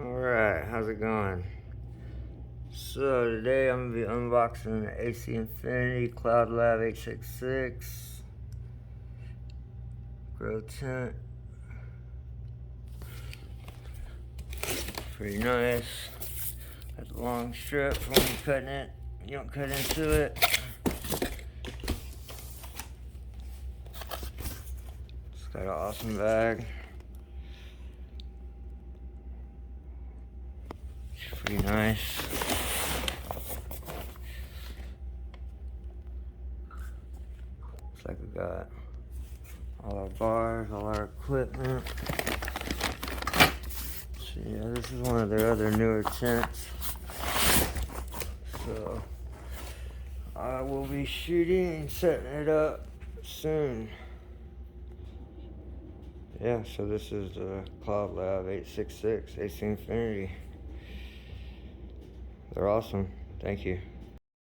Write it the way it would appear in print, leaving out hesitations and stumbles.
Alright, how's it going? So today I'm going to be unboxing the AC Infinity Cloudlab 866 Grow Tent. Pretty nice. Got the long strip when you're cutting it. You don't cut into it. It's got an awesome bag. It's pretty nice. Looks like we got all our bars, all our equipment. So yeah, this is one of their other newer tents. So I will be shooting and setting it up soon. Yeah, so this is the Cloudlab 866 AC Infinity. They're awesome. Thank you.